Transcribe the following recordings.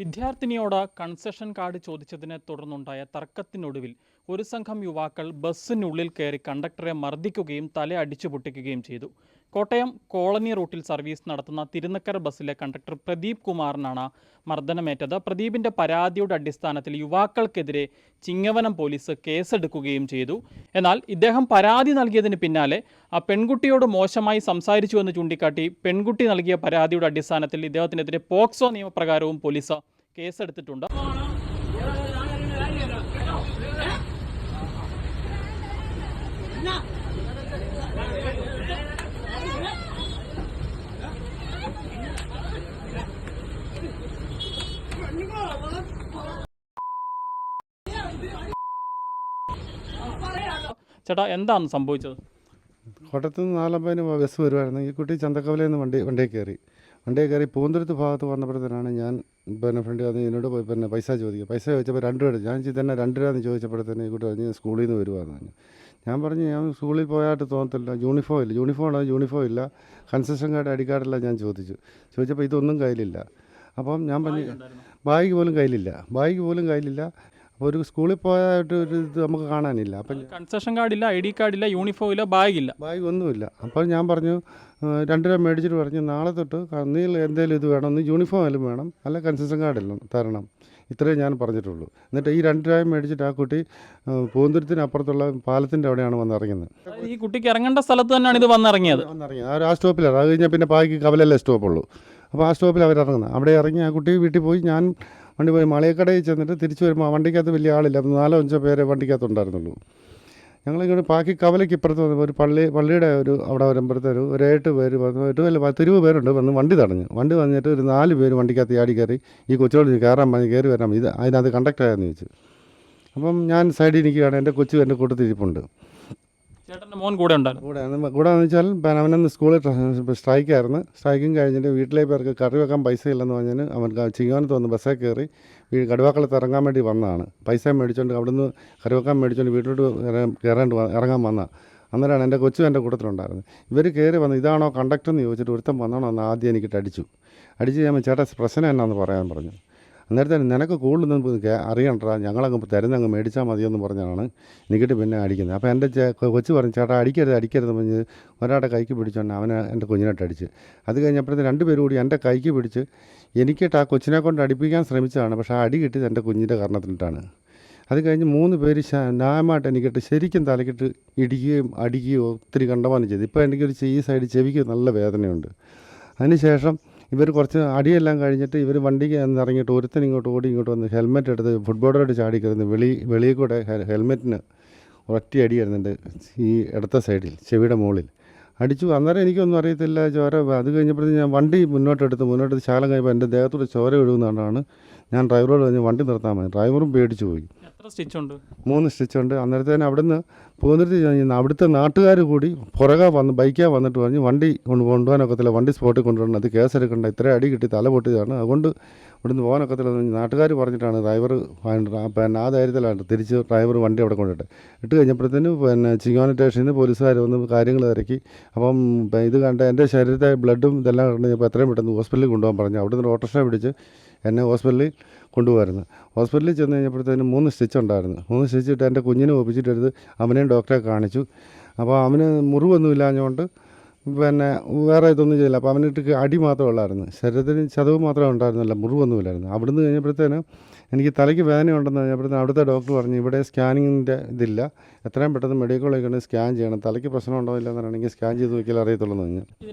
വിദ്യാർത്ഥിനിയോട് concession card ചോദിച്ചതിനെ തുടർന്നുണ്ടായ തർക്കത്തിനൊടുവിൽ ഒരു സംഘം യുവാക്കൾ ബസ്സിനുള്ളിൽ കയറി കണ്ടക്ടറെ മർദ്ദിക്കുകയും തല അടിച്ചു പൊട്ടിക്കുകയും ചെയ്തു. കോട്ടയം കോളനി റൂട്ടിൽ സർവീസ് നടത്തുന്ന തിരുനക്കര ബസ്സിലെ കണ്ടക്ടർ പ്രദീപ് കുമാറിനാണ് മർദ്ദനമേറ്റത്. പ്രദീപിന്റെ പരാതിയുടെ അടിസ്ഥാനത്തിൽ യുവാക്കൾക്കെതിരെ ചിങ്ങവനം പോലീസ് കേസെടുക്കുകയും ചെയ്തു. എന്നാൽ ഇദ്ദേഹം പരാതി നൽകിയതിന് പിന്നാലെ ആ പെൺകുട്ടിയോട് മോശമായി സംസാരിച്ചുവെന്ന് ചൂണ്ടിക്കാട്ടി പെൺകുട്ടി നൽകിയ പരാതിയുടെ അടിസ്ഥാനത്തിൽ ഇദ്ദേഹത്തിനെതിരെ പോക്സോ നിയമപ്രകാരവും പോലീസ് കേസെടുത്തിട്ടുണ്ട്. ചേട്ടാ, എന്താണ് സംഭവിച്ചത്? കോട്ടയത്ത് നിന്ന് 4:50 ബസ് വരുമായിരുന്നു. ഈ കുട്ടി ചന്തക്കവലയിൽ നിന്ന് വണ്ടിയിൽ കയറി പൂന്തുരുത്ത് ഭാഗത്ത് വന്നപ്പോഴത്തേനാണ് ഞാൻ ഫ്രണ്ട് അത് എന്നോട് പോയി പൈസ ചോദിച്ചപ്പോൾ 2 രൂപ ഞാൻ തന്നെ 2 രൂപ എന്ന് ചോദിച്ചപ്പോഴത്തേന് ഈ കുട്ടി പറഞ്ഞ് സ്കൂളിൽ നിന്ന് വരുവാന്ന് പറഞ്ഞു. ഞാൻ പറഞ്ഞു ഞാൻ സ്കൂളിൽ പോയായിട്ട് തോന്നത്തില്ല, യൂണിഫോം ഇല്ല, കൺസെഷൻ കാർഡ് ഐ ഡി കാർഡെല്ലാം ഞാൻ ചോദിച്ചപ്പോൾ ഇതൊന്നും കയ്യിലില്ല. അപ്പം ഞാൻ പറഞ്ഞു ബാഗ് പോലും കയ്യിലില്ല. അപ്പോൾ ഒരു സ്കൂളിൽ പോയായിട്ട് ഒരു ഇത് നമുക്ക് കാണാനില്ല. അപ്പം കൺസെഷൻ കാർഡില്ല, ഐ ഡി കാർഡില്ല, യൂണിഫോം ഇല്ല, ബാഗ് ഒന്നുമില്ല. അപ്പോൾ ഞാൻ പറഞ്ഞു 2 രൂപ മേടിച്ചിട്ട് പറഞ്ഞു നാളെ തൊട്ട് നീ എന്തെങ്കിലും ഇത് വേണം, ഒന്ന് യൂണിഫോം വേണം, അല്ല കൺസെഷൻ കാർഡെല്ലാം തരണം. ഇത്രയും ഞാൻ പറഞ്ഞിട്ടുള്ളൂ. എന്നിട്ട് ഈ 2 രൂപ മേടിച്ചിട്ട് ആ കുട്ടി പൂന്തുരുത്തിനപ്പുറത്തുള്ള പാലത്തിൻ്റെ അവിടെയാണ് വന്നിറങ്ങുന്നത്. ഈ കുട്ടിക്ക് ഇറങ്ങേണ്ട സ്ഥലത്ത് തന്നെയാണ് ഇത് വന്നിറങ്ങിയത്. ആ സ്റ്റോപ്പിലാണ്. അത് കഴിഞ്ഞാൽ പിന്നെ ബാക്കി കവലല്ലേ സ്റ്റോപ്പുള്ളൂ. അപ്പോൾ ആ സ്റ്റോപ്പിൽ അവരിറങ്ങുന്നത്. അവിടെ ഇറങ്ങി ആ കുട്ടി വീട്ടിൽ പോയി, ഞാൻ വണ്ടി പോയി മാളികക്കടയിൽ ചെന്നിട്ട് തിരിച്ചു വരുമ്പോൾ വണ്ടിക്കകത്ത് വലിയ ആളില്ല, 4-5 പേരെ വണ്ടിക്കകത്തുണ്ടായിരുന്നുള്ളൂ. ഞങ്ങളിങ്ങനെ ബാക്കി കവലയ്ക്ക് ഇപ്പുറത്ത് വന്നപ്പോൾ ഒരു പള്ളിയുടെ അവിടെ വരുമ്പോഴത്തേക്ക് ഒരു 8 പേര് വന്നു, 20 പേരുണ്ട് വന്ന് വണ്ടി വന്നിട്ട് ഒരു 4 പേര് വണ്ടിക്കകത്ത് ചാടി കയറി ഈ കൊച്ചിനോട് കയറാൻ പറഞ്ഞ് കയറി വരാം, ഇത് അതിനകത്ത് കണ്ടക്ടറായെന്ന് ചോദിച്ചു. അപ്പം ഞാൻ സൈഡിൽ നിൽക്കുകയാണ്, എൻ്റെ കൊച്ചു എൻ്റെ കൂട്ടത്തിരിപ്പുണ്ട്. ചേട്ടൻ്റെ മോൻ കൂടെ കൂടെയെന്ന് വെച്ചാൽ അവനന്ന് സ്കൂളിൽ സ്ട്രൈക്കും കഴിഞ്ഞിട്ട് വീട്ടിലേക്ക് പേർക്ക് കറി വെക്കാൻ പൈസ ഇല്ലെന്ന് പറഞ്ഞാൽ അവൻ ചിങ്ങവനത്ത് വന്ന് ബസ്സിൽ കയറി കടുവാക്കളത്ത് ഇറങ്ങാൻ വേണ്ടി വന്നതാണ്. പൈസ മേടിച്ചുകൊണ്ട് അവിടുന്ന് കറി വെക്കാൻ മേടിച്ചുകൊണ്ട് വീട്ടിലോട്ട് ഇറങ്ങാൻ വന്നതാണ്. അന്നേരമാണ് എൻ്റെ കൊച്ചു എൻ്റെ കൂട്ടത്തിലുണ്ടായിരുന്നത്. ഇവർ കയറി വന്ന് ഇതാണോ കണ്ടക്ടർ എന്ന് ചോദിച്ചിട്ട് ഒരുത്തം വന്നോണോ എന്ന് ആദ്യം എനിക്കിട്ട് അടിച്ച് ഞാൻ ചേട്ടാ പ്രശ്നം എന്നാന്ന് പറയാൻ പറഞ്ഞു. അന്നേരത്തെ നിനക്ക് കൂടുതലൊന്നും അറിയണ്ടാ, ഞങ്ങളങ്ങ് തരുന്നങ്ങ് മേടിച്ചാൽ മതിയെന്ന് പറഞ്ഞാണ് എനിക്കിട്ട് പിന്നെ അടിക്കുന്നത്. അപ്പോൾ എൻ്റെ കൊച്ചു പറഞ്ഞു ചേട്ടാ അടിക്കരുത് പറഞ്ഞ് ഒരാളുടെ കൈക്ക് പിടിച്ചോണ്ട് അവനെ എൻ്റെ കുഞ്ഞിനായിട്ട് അടിച്ച്. അത് കഴിഞ്ഞപ്പോഴത്തേന് 2 പേര് കൂടി എൻ്റെ കൈക്ക് പിടിച്ച് എനിക്കിട്ട് ആ കൊച്ചിനെ കൊണ്ട് അടിപ്പിക്കാൻ ശ്രമിച്ചതാണ്. പക്ഷേ ആ അടി കിട്ടിയത് എൻ്റെ കുഞ്ഞിൻ്റെ കാരണത്തിനിട്ടാണ്. അത് കഴിഞ്ഞ് 3 പേര് ന്യായമായിട്ട് എനിക്കിട്ട് ശരിക്കും തലക്കിട്ട് ഇടിക്കുകയും അടിക്കുകയോ ഒത്തിരി കണ്ടമാനം ചെയ്തു. ഇപ്പോൾ എനിക്കൊരു ഈ സൈഡ് ചെവിക്ക് നല്ല വേദനയുണ്ട്. അതിനുശേഷം ഇവർ കുറച്ച് അടിയെല്ലാം കഴിഞ്ഞിട്ട് ഇവർ വണ്ടിക്ക് ഇറങ്ങിയിട്ട് ഒരുത്തൻ ഇങ്ങോട്ട് വന്ന് ഹെൽമെറ്റ് എടുത്ത് ഫുട്ബോളോട് ചാടി കയറുന്നു. വെളിയിൽ കൂടെ ഹെൽമെറ്റിന് ഒറ്റ അടിയായിരുന്നുണ്ട് ഈ ഇടത്തെ സൈഡിൽ ചെവിയുടെ മുകളിൽ അടിച്ചു. അന്നേരം എനിക്കൊന്നും അറിയത്തില്ല ചോര. അത് കഴിഞ്ഞപ്പോഴത്തേക്ക് ഞാൻ വണ്ടി മുന്നോട്ടെടുത്ത് ശാലം കഴിയുമ്പോൾ എൻ്റെ ദേഹത്തോട് ചോര ഒഴുകുന്നതുകൊണ്ടാണ് ഞാൻ ഡ്രൈവറോട് പറഞ്ഞ് വണ്ടി നിർത്താൻ മതി. ഡ്രൈവറും പേടിച്ചു പോയി. 3 സ്റ്റിച്ചുണ്ട്. അന്നേരത്തേന് അവിടുന്ന് പോന്നിട്ട് അവിടുത്തെ നാട്ടുകാർ കൂടി പുറകെ ബൈക്കാ വന്നിട്ട് പറഞ്ഞ് വണ്ടി കൊണ്ടുപോകാനൊക്കത്തില്ല, വണ്ടി സ്പോട്ടിൽ കൊണ്ടുവരണം, അത് കേസെടുക്കണ്ട, ഇത്ര അടി കിട്ടി തല പൊട്ടിയതാണ്, അതുകൊണ്ട് ഇവിടുന്ന് പോകാനൊക്കത്തില്ല നാട്ടുകാർ പറഞ്ഞിട്ടാണ് ഡ്രൈവർ പിന്നെ ആ ധൈര്യത്തിലാണ് തിരിച്ച് ഡ്രൈവർ വണ്ടി അവിടെ ഇട്ട് കഴിഞ്ഞപ്പോഴത്തേന് ചിങ്ങവനം സ്റ്റേഷനിൽ നിന്ന് പോലീസുകാർ വന്ന് കാര്യങ്ങൾ തിരക്കി. അപ്പം ഇത് കണ്ട എൻ്റെ ശരീരത്തെ ബ്ലഡും ഇതെല്ലാം കണ്ടപ്പോൾ എത്രയും പെട്ടെന്ന് ഹോസ്പിറ്റലിൽ കൊണ്ടുപോകാൻ പറഞ്ഞു. അവിടുന്ന് ഓട്ടോറിക്ഷ പിടിച്ച് എന്നെ ഹോസ്പിറ്റലിൽ കൊണ്ടുപോകായിരുന്നു. ഹോസ്പിറ്റലിൽ ചെന്ന് കഴിഞ്ഞപ്പോഴത്തേന് 3 സ്റ്റിച്ച് ഉണ്ടായിരുന്നു. 3 സ്റ്റിച്ചിട്ട് എൻ്റെ കുഞ്ഞിനെ ഒപ്പിച്ചിട്ടെടുത്ത് അവനെയും ഡോക്ടറെ കാണിച്ചു. അപ്പോൾ അവന് മുറിവൊന്നും ഇല്ലാഞ്ഞുകൊണ്ട് പിന്നെ വേറെ ഇതൊന്നും ചെയ്തില്ല. അപ്പോൾ അവനിട്ട് അടി മാത്രമേ ഉള്ളായിരുന്നു, ശരീരത്തിന് ചതവ് മാത്രമേ ഉണ്ടായിരുന്നില്ല, മുറിവൊന്നുമില്ലായിരുന്നു. അവിടുന്ന് കഴിഞ്ഞപ്പോഴത്തേന് എനിക്ക് തലയ്ക്ക് വേദന ഉണ്ടെന്ന് കഴിഞ്ഞപ്പോഴത്തേന് അവിടുത്തെ ഡോക്ടർ പറഞ്ഞു ഇവിടെ സ്കാനിങ്ങിൻ്റെ ഇതില്ല, എത്രയും പെട്ടെന്ന് മെഡിക്കൽ കോളേജിൽ സ്കാൻ ചെയ്യണം, തലയ്ക്ക് പ്രശ്നം ഉണ്ടാവില്ല എന്നാണെങ്കിൽ സ്കാൻ ചെയ്ത് നോക്കിയാൽ അറിയത്തുള്ളൂ എന്ന് പറഞ്ഞു.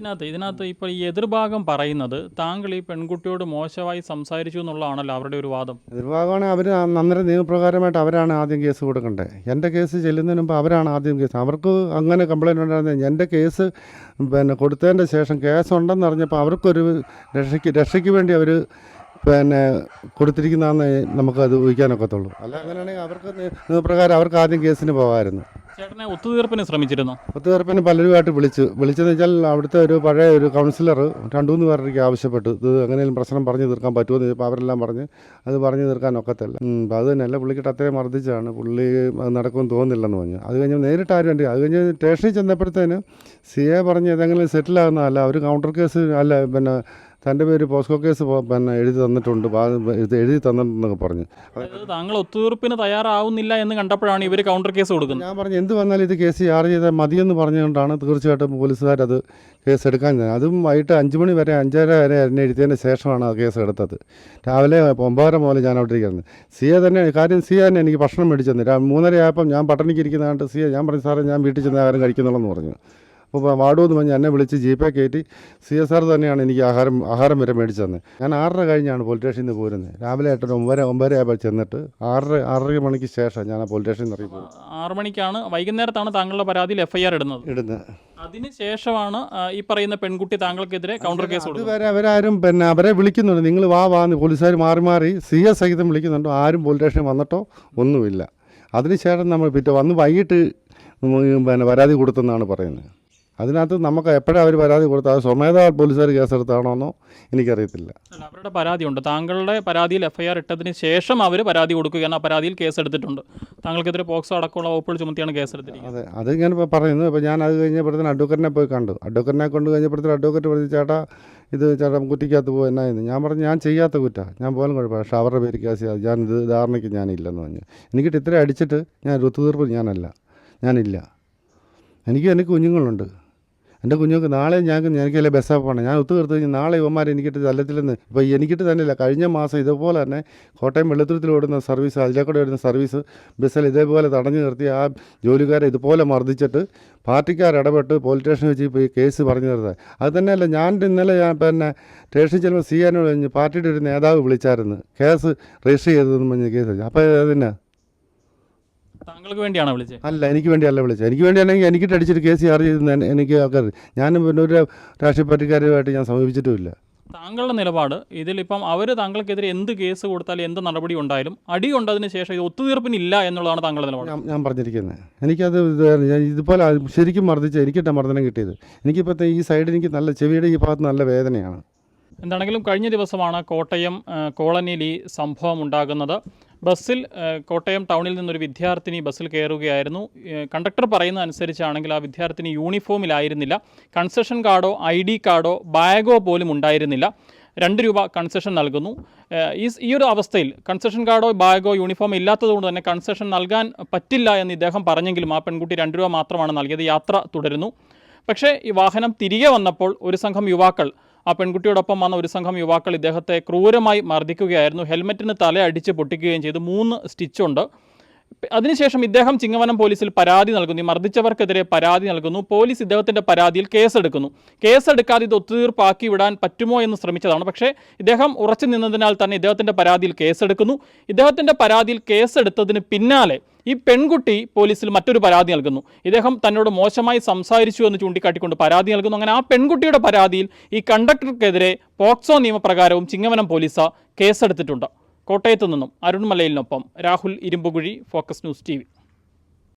ഇതിനകത്ത് ഇപ്പോൾ ഈ എതിർഭാഗം പറയുന്നത് താങ്കൾ ഈ പെൺകുട്ടിയോട് മോശമായി സംസാരിച്ചു എന്നുള്ളതാണല്ലോ അവരുടെ ഒരു വാദം. എതിർഭാഗമാണ് അവർ അന്നേരം നിയമപ്രകാരമായിട്ട് അവരാണ് ആദ്യം കേസ് കൊടുക്കേണ്ടത്. എൻ്റെ കേസ് ചെല്ലുന്നതിന് മുമ്പ് അവരാണ് ആദ്യം കേസ്. അവർക്ക് അങ്ങനെ കംപ്ലയിൻ്റ് ഉണ്ടായിരുന്നത് എൻ്റെ കേസ് പിന്നെ കൊടുത്തതിൻ്റെ ശേഷം കേസുണ്ടെന്ന് അറിഞ്ഞപ്പോൾ അവർക്കൊരു രക്ഷയ്ക്ക് വേണ്ടി അവർ പിന്നെ കൊടുത്തിരിക്കുന്നതെന്ന് നമുക്കത് ഊഹിക്കാനൊക്കത്തുള്ളൂ. അല്ല അങ്ങനെയാണെങ്കിൽ അവർക്ക് നിയമപ്രകാരം അവർക്ക് ആദ്യം കേസിന് പോകാമായിരുന്നു. ചേട്ടനെ ഒത്തുതീർപ്പിന് ശ്രമിച്ചിരുന്നു? ഒത്തുതീർപ്പിന് പലരുമായിട്ട് വിളിച്ചെന്ന് വെച്ചാൽ അവിടുത്തെ ഒരു പഴയ ഒരു കൗൺസിലർ 2-3 പേർക്ക് ആവശ്യപ്പെട്ടു ഇത് എങ്ങനെയും പ്രശ്നം പറഞ്ഞു തീർക്കാൻ പറ്റുമെന്ന് ചോദിച്ചപ്പോൾ അവരെല്ലാം അത് പറഞ്ഞു തീർക്കാൻ ഒക്കത്തില്ല. അപ്പോൾ അത് തന്നെയല്ല പുള്ളിക്കിട്ട് അത്രയും മർദ്ദിച്ചാണ്, പുള്ളി അത് നടക്കുമെന്ന് തോന്നുന്നില്ലെന്ന് പറഞ്ഞു. അത് കഴിഞ്ഞ് നേരിട്ട് ആരും ഉണ്ട്. അത് കഴിഞ്ഞ് സ്റ്റേഷനിൽ ചെന്നപ്പോഴത്തേന് CA പറഞ്ഞ് ഏതെങ്കിലും സെറ്റിലാകുന്നതല്ല, അവർ കൗണ്ടർ കേസ് അല്ല പിന്നെ തൻ്റെ പേര് പോസ്കോ കേസ് എഴുതി തന്നിട്ടുണ്ട്, എഴുതി തന്നിട്ടുണ്ടെന്നൊക്കെ പറഞ്ഞു. അതായത് താങ്കൾ ഒത്തുതീർപ്പിന് തയ്യാറാവുന്നില്ല എന്ന് കണ്ടപ്പോഴാണ് ഇവർ കൗണ്ടർ കേസ് കൊടുക്കുന്നത്. ഞാൻ പറഞ്ഞു എന്ത് വന്നാലും ഇത് കേസ് ചാർജ് ചെയ്താൽ മതിയെന്ന് പറഞ്ഞുകൊണ്ടാണ് തീർച്ചയായിട്ടും പോലീസുകാരത് കേസ് എടുക്കാൻ തന്നെ. അതും വൈകിട്ട് 5 മണി വരെ 5:30 വരെ എന്നെ എഴുതിയതിന് ശേഷമാണ് ആ കേസ് എടുത്തത്. രാവിലെ 9:30 മുതൽ ഞാൻ അവിടെ ഇരിക്കുന്നത്. സിയെ തന്നെ എനിക്ക് ഭക്ഷണം മേടിച്ചു തന്നെ. 3:30 ആയപ്പം ഞാൻ പട്ടണിക്ക് ഇരിക്കുന്ന കണ്ട് സിയെ ഞാൻ പറഞ്ഞു സാറേ ഞാൻ വീട്ടിൽ ചെന്ന് ആഹാരം കഴിക്കുന്നുള്ളെന്ന് പറഞ്ഞു. അപ്പോൾ വാർഡെന്ന് പറഞ്ഞ് എന്നെ വിളിച്ച് ജീപ്പേ കയറ്റി CSR തന്നെയാണ് എനിക്ക് ആഹാരം വരെ മേടിച്ചു തന്നെ. ഞാൻ 6:30 കഴിഞ്ഞാണ് പോലീസ് സ്റ്റേഷനിൽ നിന്ന് പോരുന്നത്. രാവിലെ 9:30 ആയപ്പോൾ ചെന്നിട്ട് 6:30 മണിക്ക് ശേഷം ഞാൻ ആ പോലീസ് സ്റ്റേഷനിൽ നിന്ന് ഇറങ്ങി പോകും. 6 മണിക്കാണ് വൈകുന്നേരത്താണ് താങ്കളുടെ പരാതിയിൽ FIR ഇടുന്നത്. അതിനുശേഷമാണ് ഈ പറയുന്ന പെൺകുട്ടി താങ്കൾക്കെതിരെ കൗണ്ടർ കേസ് കൊടുക്കുന്നത്. അതുവരെ അവരാരും അവരെ വിളിക്കുന്നുണ്ട്, നിങ്ങൾ വാന്ന് പോലീസുകാർ മാറി CS സഹിതം വിളിക്കുന്നുണ്ടോ, ആരും പോലീസ് സ്റ്റേഷനിൽ വന്നിട്ടോ ഒന്നുമില്ല. അതിനുശേഷം നമ്മൾ വന്ന് വൈകിട്ട് പരാതി കൊടുത്തെന്നാണ് പറയുന്നത്. അതിനകത്ത് നമുക്ക് എപ്പോഴാണ് അവർ പരാതി കൊടുത്തത്, അത് സ്വമേധ പോലീസുകാർ കേസെടുത്താണോന്നോ എനിക്കറിയത്തില്ല. അവരുടെ പരാതിയുണ്ട്. താങ്കളുടെ പരാതിയിൽ FIR ഇട്ടതിന് ശേഷം അവർ പരാതി കൊടുക്കുകയാണ്. ആ പരാതിയിൽ കേസെടുത്തിട്ടുണ്ട്. താങ്കൾക്കെതിരെ പോക്സോ അടക്കമുള്ള വകുപ്പുകൾ ചുമത്തിയാണ് കേസെടുത്തിരിക്കുന്നത്. അതെ, അത് ഞാനിപ്പോൾ പറയുന്നു. ഇപ്പോൾ ഞാൻ അത് കഴിഞ്ഞപ്പോഴത്തേന് അഡ്വക്കറ്റിനെ പോയി കണ്ടു. അഡ്വക്കറ്റിനെ കൊണ്ട് കഴിഞ്ഞപ്പോഴത്തേന് അഡ്വക്കറ്റ് പറഞ്ഞു ചേട്ടാ കുറ്റിക്കകത്ത് പോകും എന്നായിരുന്നു. ഞാൻ പറഞ്ഞു ഞാൻ ചെയ്യാത്ത കുറ്റാ, ഞാൻ പോലും കുഴപ്പമില്ല, പക്ഷേ അവരുടെ പേര് കേസ് ഇത് ധാരണയ്ക്ക് ഞാനില്ലെന്ന് പറഞ്ഞു. എനിക്കിട്ട് ഇത്ര അടിച്ചിട്ട് ഞാൻ ഒത്തുതീർപ്പ് ഞാനില്ല. എനിക്ക് കുഞ്ഞുങ്ങളുണ്ട്. എൻ്റെ കുഞ്ഞുങ്ങൾക്ക് നാളെ എനിക്കല്ലേ ബസ്സാ പോകണം. ഞാൻ ഒത്തുതീർത്ത് കഴിഞ്ഞാൽ നാളെ ഇവന്മാർ എനിക്കിട്ട് തല്ലത്തില്ലെന്ന്. ഇപ്പോൾ എനിക്കിട്ട് തന്നെയില്ല, കഴിഞ്ഞ മാസം ഇതുപോലെ തന്നെ കോട്ടയം വെള്ളത്തുരുത്തിൽ ഓടുന്ന സർവീസ്, അതിലേക്കൂടെ ഓടുന്ന സർവീസ് ബസ്സിൽ ഇതേപോലെ തടഞ്ഞു നിർത്തി ആ ജോലിക്കാരെ ഇതുപോലെ മർദ്ദിച്ചിട്ട് പാർട്ടിക്കാരിടപെട്ട് പോലീസ് സ്റ്റേഷനിൽ വെച്ച് ഇപ്പോൾ ഈ കേസ് പറഞ്ഞു നിർത്താൻ. അത് തന്നെയല്ല, ഇന്നലെ സ്റ്റേഷനിൽ ചെല്ലുമ്പോൾ CNോട് കഴിഞ്ഞ് പാർട്ടിയുടെ ഒരു നേതാവ് വിളിച്ചായിരുന്നു കേസ് രജിസ്റ്റർ ചെയ്തതെന്ന് പറഞ്ഞ് കേസ്. അപ്പോൾ അതിനാ താങ്കൾക്ക് വേണ്ടിയാണോ വിളിച്ചത്? അല്ല, എനിക്ക് വേണ്ടിയല്ല വിളിച്ചത്. എനിക്ക് വേണ്ടിയാണെങ്കിൽ എനിക്കിട്ട് അടിച്ചിട്ട് കേസ് ചാർജ് ചെയ്ത് എനിക്ക് ആൾക്കാർ ഞാനും ഒരു രാഷ്ട്രീയ പാർട്ടിക്കാരുമായിട്ട് ഞാൻ സമീപിച്ചിട്ടുമില്ല. താങ്കളുടെ നിലപാട് ഇതിലിപ്പം അവർ താങ്കൾക്കെതിരെ എന്ത് കേസ് കൊടുത്താലും എന്ത് നടപടി ഉണ്ടായാലും അടി കൊണ്ടതിന് ശേഷം ഇത് ഒത്തുതീർപ്പിനില്ല എന്നുള്ളതാണ് താങ്കളുടെ നിലപാട്. ഞാൻ പറഞ്ഞിരിക്കുന്നത് എനിക്കത് ഇതുപോലെ ശരിക്കും മർദ്ദിച്ച് എനിക്കിട്ട മർദ്ദനം കിട്ടിയത്. എനിക്കിപ്പോഴത്തെ ഈ സൈഡ് എനിക്ക് നല്ല ചെവിയുടെ ഈ ഭാഗത്ത് നല്ല വേദനയാണ്. എന്താണെങ്കിലും കഴിഞ്ഞ ദിവസമാണ് കോട്ടയം കോളനിയിൽ ഈ സംഭവം ഉണ്ടാകുന്നത്. ബസ്സിൽ കോട്ടയം ടൗണിൽ നിന്നൊരു വിദ്യാർത്ഥിനി ബസ്സിൽ കയറുകയായിരുന്നു. കണ്ടക്ടർ പറയുന്ന അനുസരിച്ചാണെങ്കിൽ ആ വിദ്യാർത്ഥിനി യൂണിഫോമിലായിരുന്നില്ല. കൺസെഷൻ കാർഡോ ID കാർഡോ ബാഗോ പോലും ഉണ്ടായിരുന്നില്ല. 2 രൂപ കൺസെഷൻ നൽകുന്നു. ഈ ഒരു അവസ്ഥയിൽ കൺസെഷൻ കാർഡോ ബാഗോ യൂണിഫോം ഇല്ലാത്തതുകൊണ്ട് തന്നെ കൺസെഷൻ നൽകാൻ പറ്റില്ല എന്ന് ഇദ്ദേഹം പറഞ്ഞെങ്കിലും ആ പെൺകുട്ടി 2 രൂപ മാത്രമാണ് നൽകിയത്. യാത്ര തുടരുന്നു. പക്ഷേ ഈ വാഹനം തിരികെ വന്നപ്പോൾ ഒരു സംഘം യുവാക്കൾ, ആ പെൺകുട്ടിയോടൊപ്പം വന്ന ഒരു സംഘം യുവാക്കൾ ഇദ്ദേഹത്തെ ക്രൂരമായി മർദ്ദിക്കുകയായിരുന്നു. ഹെൽമെറ്റിന് തല അടിച്ച് പൊട്ടിക്കുകയും ചെയ്തു. 3 സ്റ്റിച്ചുണ്ട്. അതിനുശേഷം ഇദ്ദേഹം ചിങ്ങവനം പോലീസിൽ പരാതി നൽകുന്നു. ഈ മർദ്ദിച്ചവർക്കെതിരെ പരാതി നൽകുന്നു. പോലീസ് ഇദ്ദേഹത്തിൻ്റെ പരാതിയിൽ കേസെടുക്കുന്നു. കേസെടുക്കാതെ ഇത് ഒത്തുതീർപ്പാക്കി വിടാൻ പറ്റുമോ എന്ന് ശ്രമിച്ചതാണ്. പക്ഷേ ഇദ്ദേഹം ഉറച്ചു നിന്നതിനാൽ തന്നെ ഇദ്ദേഹത്തിൻ്റെ പരാതിയിൽ കേസെടുക്കുന്നു. ഇദ്ദേഹത്തിൻ്റെ പരാതിയിൽ കേസെടുത്തതിന് പിന്നാലെ ഈ പെൺകുട്ടി പോലീസിൽ മറ്റൊരു പരാതി നൽകുന്നു. ഇദ്ദേഹം തന്നോട് മോശമായി സംസാരിച്ചു എന്ന് ചൂണ്ടിക്കാട്ടിക്കൊണ്ട് പരാതി നൽകുന്നു. അങ്ങനെ ആ പെൺകുട്ടിയുടെ പരാതിയിൽ ഈ കണ്ടക്ടർക്കെതിരെ പോക്സോ നിയമപ്രകാരവും ചിങ്ങവനം പോലീസ് കേസെടുത്തിട്ടുണ്ട്. കോട്ടയത്തു നിന്നും അരുൺ മലയിലിനൊപ്പം Rahul Irumpukuzhi, focus news TV.